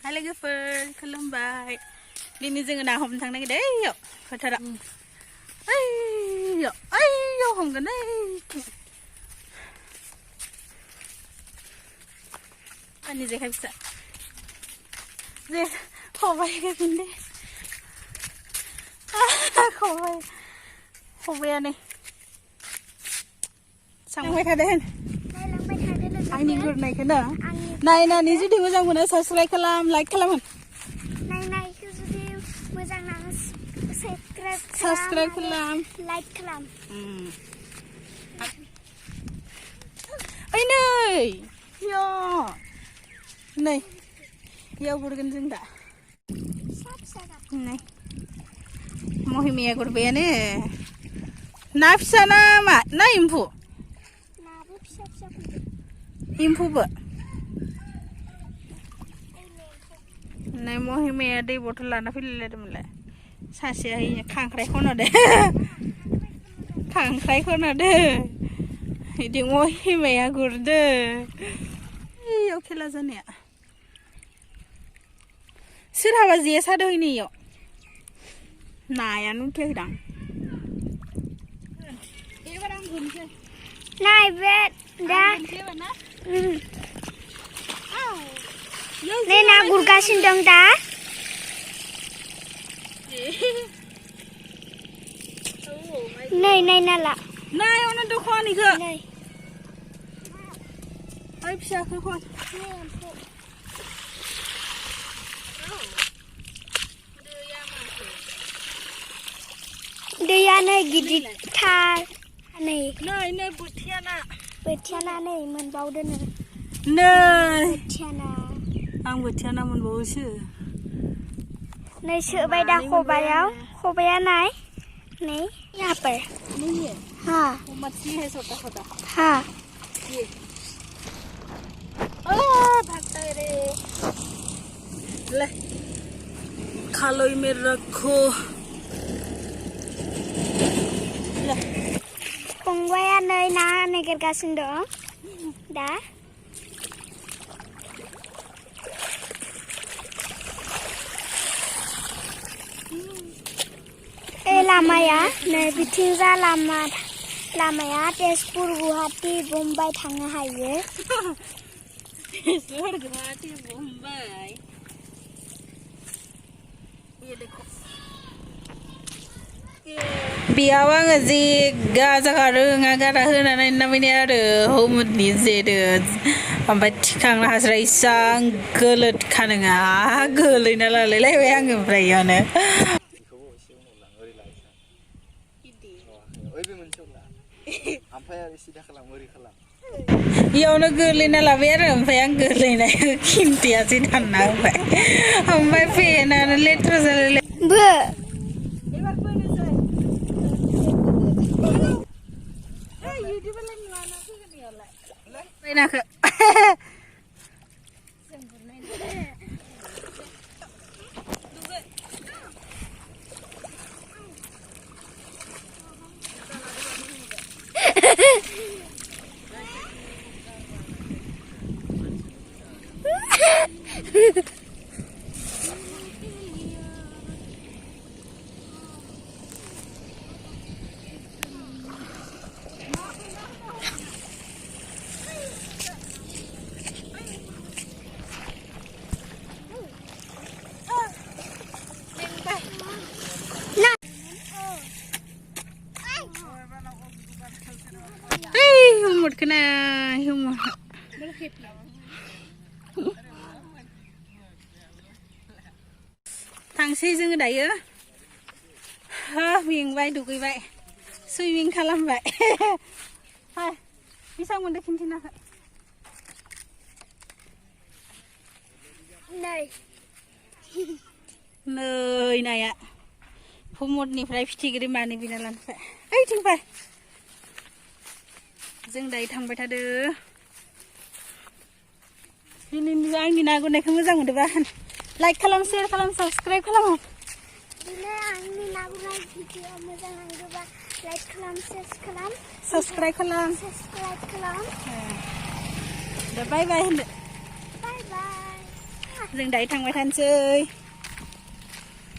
Hai logoफोर खुलुमबाय दिनै जोङो ना हमनो थांनो नागिरदों ओइयाव फोथाराव ओइयाव हमगोन आंनि जेखाइ फिसा जे खबाइ होगोन दे खबाइयानो सांबाय थादों आंनि गुरनायखौ ना नायनानै जुदि मोजां मोनो साबस्क्राइब खालाम लाइक खालाम नायनायखौ जुदि मोजां नाङो साबस्क्राइब खालाम लाइक खालाम ओइ नै इयाव गुरगोन जों दा नै महिमाया गुरबायानो ना फिसा ना मा ना एम्फौ नाबो फिसा एम्फौबो नै महिमाया दै बथल लाना फैलायलायदोंमोनलाय सासेया खांख्राइ खनदो बिदि महिमाया गुरदो इयाव खेला जानाया सोरहाबा जे सादों इयाव नायानो उठायाखैदां एबार आं गुरनोसै नाय बे दा नै ना गुरगासिनो दं दा नै नाला नायावनो दखन इखो नै ओइ फिसाखौ खन दैया नै गिदिरथार नै बोथिया ना नै मोनबावदो नो नै बोथिया ना आं बोथिया ना मोनबावोसो नै सोबाय दा खबाया नाय नहीं यहाँ पर नहीं है हाँ मछली है छोटा छोटा हाँ ये भागता है रे ले खालोई में रखो फंबाया नै ना नागिरगासिनो दं दा लामाया नै बिथिंजा लामाया तेजपुर गुवाहाटी मुम्बाइ थांनो हायो तेजपुर गुवाहाटी मुम्बाइ ये देखो बेयाव आङो जि गाजागा रोङा गारा होनानै नामायनाय आरो हमनि जेदो ओमफ्राय थिखांनो हास्रा इसां गोलोदखा नोङा गोलैना लालायलायबाय आङो ओमफ्राय इयावनो इयावनो गोलैना लाबाय आरो ओमफ्राय आं गोलैनाय खिन्थियासै दानना होबाय ओमफ्राय फेनानो लेथ्रा जालायलाय नाखो humutkeuna humut थांसै जोङो दायो मेंबाय दुगैबाय सुइमिं खालामबाय बेसां मोनदो खिन्थिनाखै नै नाया हुमुदनिफ्राय फिथिख्रि मानै बिना लाना फै ओइथिं फै जों दायो थांबाय थादो दिनैनि आंनि ना गुरनायखौ मोजां मोनदोंबा लाइक खालाम शेयार खालाम साबस्क्राइब खालाम दिनै आंनि ना गुरनाय भिडिअ मोजां नांदोंबा लाइक खालाम शेयार खालाम साबस्क्राइब खालाम दे बाय बाय होनदो बाय बाय जों दायो थांबाय थानोसै